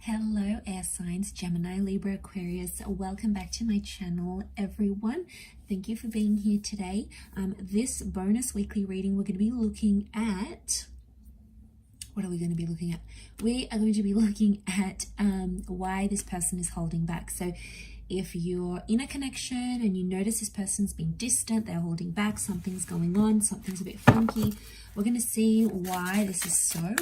Hello air signs, Gemini, Libra, Aquarius. Welcome back to my channel, everyone. Thank you for being here today. This bonus weekly reading, we're going to be looking at... What are we going to be looking at? We are going to be looking at why this person is holding back. So if you're in a connection and you notice this person's been distant, they're holding back, something's going on, something's a bit funky, we're going to see why this is so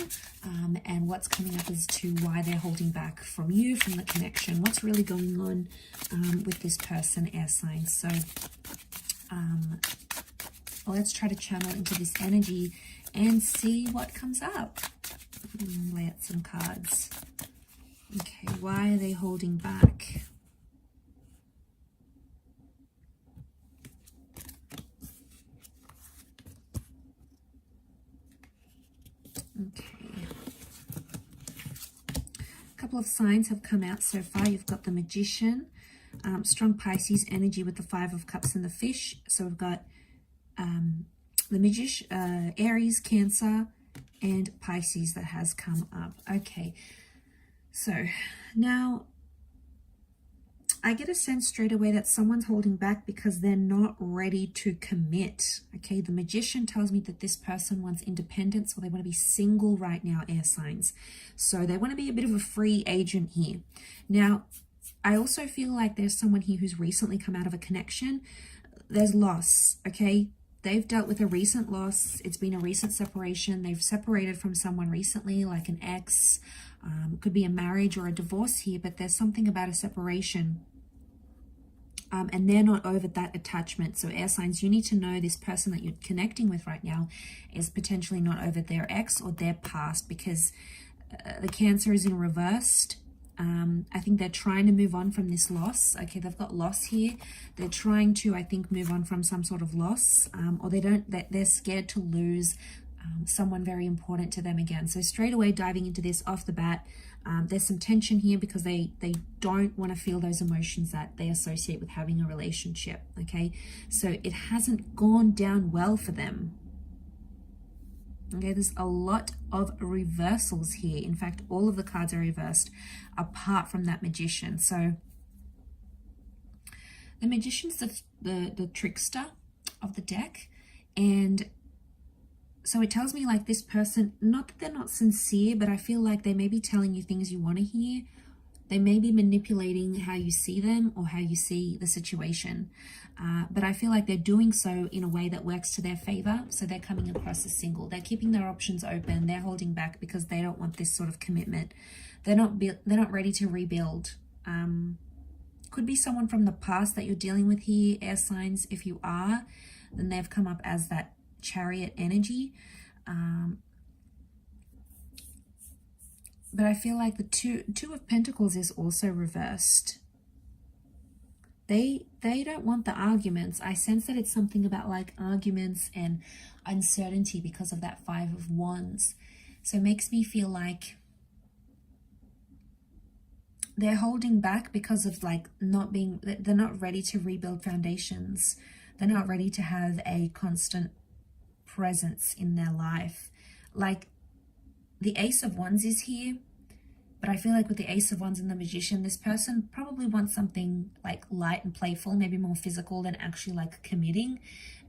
and what's coming up as to why they're holding back from you, from the connection, what's really going on with this person, air signs. So let's try to channel into this energy and see what comes up. Lay out some cards. Okay, why are they holding back? Okay. A couple of signs have come out so far. You've got the Magician, strong Pisces energy with the Five of Cups and the Fish. So we've got the Magician, Aries, Cancer, and Pisces that has come up. Okay, so now I get a sense straight away that someone's holding back because they're not ready to commit. Okay, the Magician tells me that this person wants independence, or they want to be single right now, air signs. So they want to be a bit of a free agent here. Now, I also feel like there's someone here who's recently come out of a connection. There's loss, okay? They've dealt with a recent loss. It's been a recent separation. They've separated from someone recently, like an ex. Could be a marriage or a divorce here, but there's something about a separation. And they're not over that attachment. So air signs, you need to know this person that you're connecting with right now is potentially not over their ex or their past, because the Cancer is in reversed. I think they're trying to move on from this loss. Okay, they've got loss here. They're trying to, I think, move on from some sort of loss, or they're scared to lose someone very important to them again. So straight away diving into this off the bat, there's some tension here because they don't want to feel those emotions that they associate with having a relationship. Okay, so it hasn't gone down well for them. Okay, there's a lot of reversals here. In fact, all of the cards are reversed apart from that Magician. So the Magician's the trickster of the deck, and so it tells me like this person, not that they're not sincere, but I feel like they may be telling you things you want to hear. They may be manipulating how you see them or how you see the situation. But I feel like they're doing so in a way that works to their favor. So they're coming across as single. They're keeping their options open. They're holding back because they don't want this sort of commitment. They're not ready to rebuild. Could be someone from the past that you're dealing with here, air signs. If you are, then they've come up as that Chariot energy. But I feel like the two of Pentacles is also reversed. They don't want the arguments. I sense that it's something about like arguments and uncertainty because of that Five of Wands. So it makes me feel like they're holding back because of like they're not ready to rebuild foundations. They're not ready to have a constant presence in their life. Like the Ace of Wands is here, but I feel like with the Ace of Wands and the Magician, this person probably wants something like light and playful, maybe more physical than actually like committing.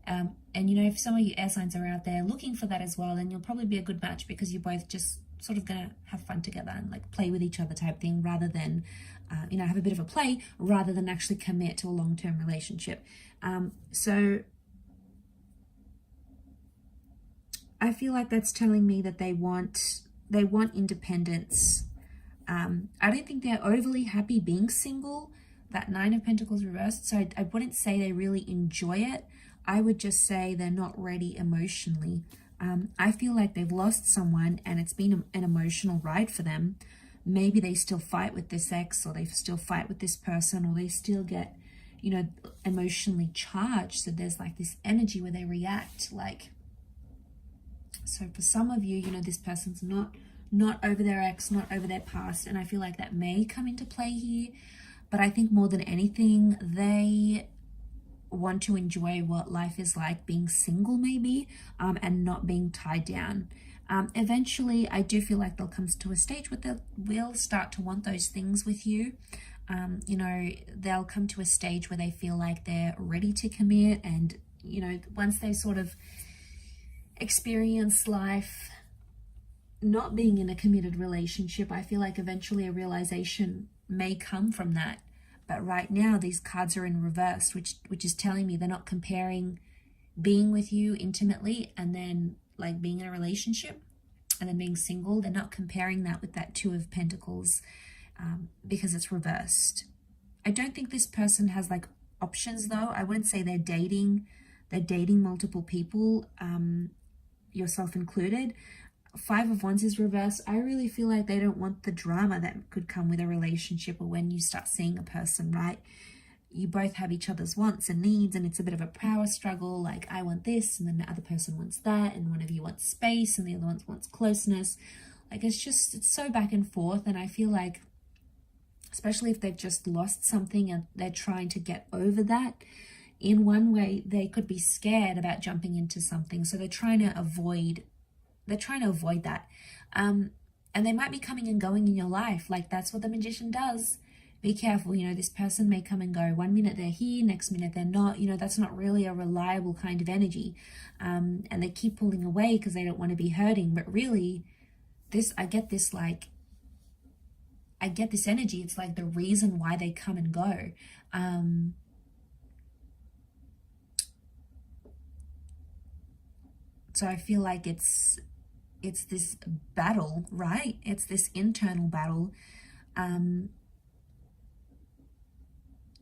And you know, if some of you air signs are out there looking for that as well, then you'll probably be a good match because you're both just sort of gonna have fun together and like play with each other type thing, rather than you know, have a bit of a play rather than actually commit to a long-term relationship. So I feel like that's telling me that they want independence. I don't think they're overly happy being single. That Nine of Pentacles reversed. So I wouldn't say they really enjoy it. I would just say they're not ready emotionally. I feel like they've lost someone and it's been an emotional ride for them. Maybe they still fight with this ex, or they still fight with this person, or they still get, you know, emotionally charged. So there's like this energy where they react like... So for some of you, you know, this person's not over their ex, not over their past. And I feel like that may come into play here. But I think more than anything, they want to enjoy what life is like being single maybe, and not being tied down. Eventually, I do feel like they'll come to a stage where they will start to want those things with you. You know, they'll come to a stage where they feel like they're ready to commit, and, you know, once they sort of experience life not being in a committed relationship, I feel like eventually a realization may come from that. But right now, these cards are in reverse, which is telling me they're not comparing being with you intimately and then like being in a relationship and then being single. They're not comparing that with that Two of Pentacles, because it's reversed. I don't think this person has like options though. I wouldn't say they're dating multiple people, yourself included. Five of Wands is reversed. I really feel like they don't want the drama that could come with a relationship or when you start seeing a person, right? You both have each other's wants and needs, and it's a bit of a power struggle. Like, I want this, and then the other person wants that, and one of you wants space, and the other one wants closeness. Like, it's so back and forth, and I feel like, especially if they've just lost something and they're trying to get over that, in one way, they could be scared about jumping into something. So they're trying to avoid that. And they might be coming and going in your life. Like, that's what the Magician does. Be careful. You know, this person may come and go. One minute they're here, next minute they're not. You know, that's not really a reliable kind of energy. And they keep pulling away because they don't want to be hurting. But really, I get this energy. It's like the reason why they come and go. So I feel like it's this battle, right? It's this internal battle.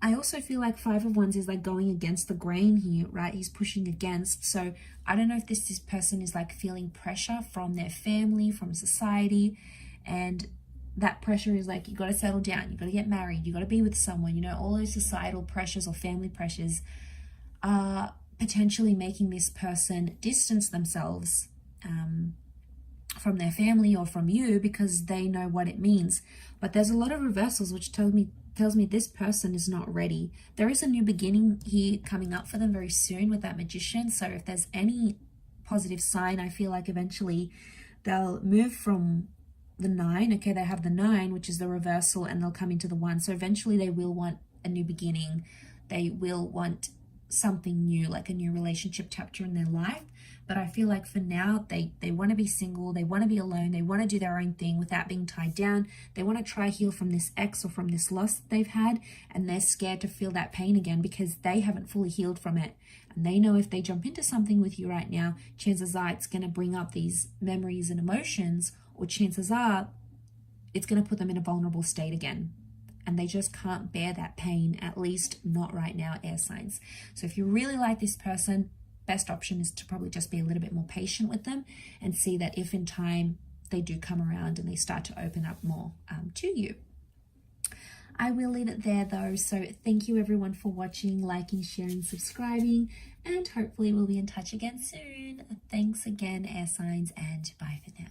I also feel like Five of Wands is like going against the grain here, right? He's pushing against. So I don't know if this person is like feeling pressure from their family, from society, and that pressure is like, you got to settle down, you got to get married, you got to be with someone. You know, all those societal pressures or family pressures are potentially making this person distance themselves from their family or from you because they know what it means. But there's a lot of reversals which tells me this person is not ready. There is a new beginning here coming up for them very soon with that Magician. So if there's any positive sign, I feel like eventually they'll move from the 9. Okay, they have the 9, which is the reversal, and they'll come into the 1. So eventually they will want a new beginning. They will want something new, like a new relationship chapter in their life. But I feel like for now, they want to be single, they want to be alone, they want to do their own thing without being tied down. They want to try heal from this ex or from this loss that they've had, and they're scared to feel that pain again because they haven't fully healed from it. And they know if they jump into something with you right now, chances are it's going to bring up these memories and emotions, or chances are it's going to put them in a vulnerable state again. And they just can't bear that pain, at least not right now, air signs. So if you really like this person, best option is to probably just be a little bit more patient with them and see that if in time they do come around and they start to open up more to you. I will leave it there though. So thank you everyone for watching, liking, sharing, subscribing, and hopefully we'll be in touch again soon. Thanks again, air signs, and bye for now.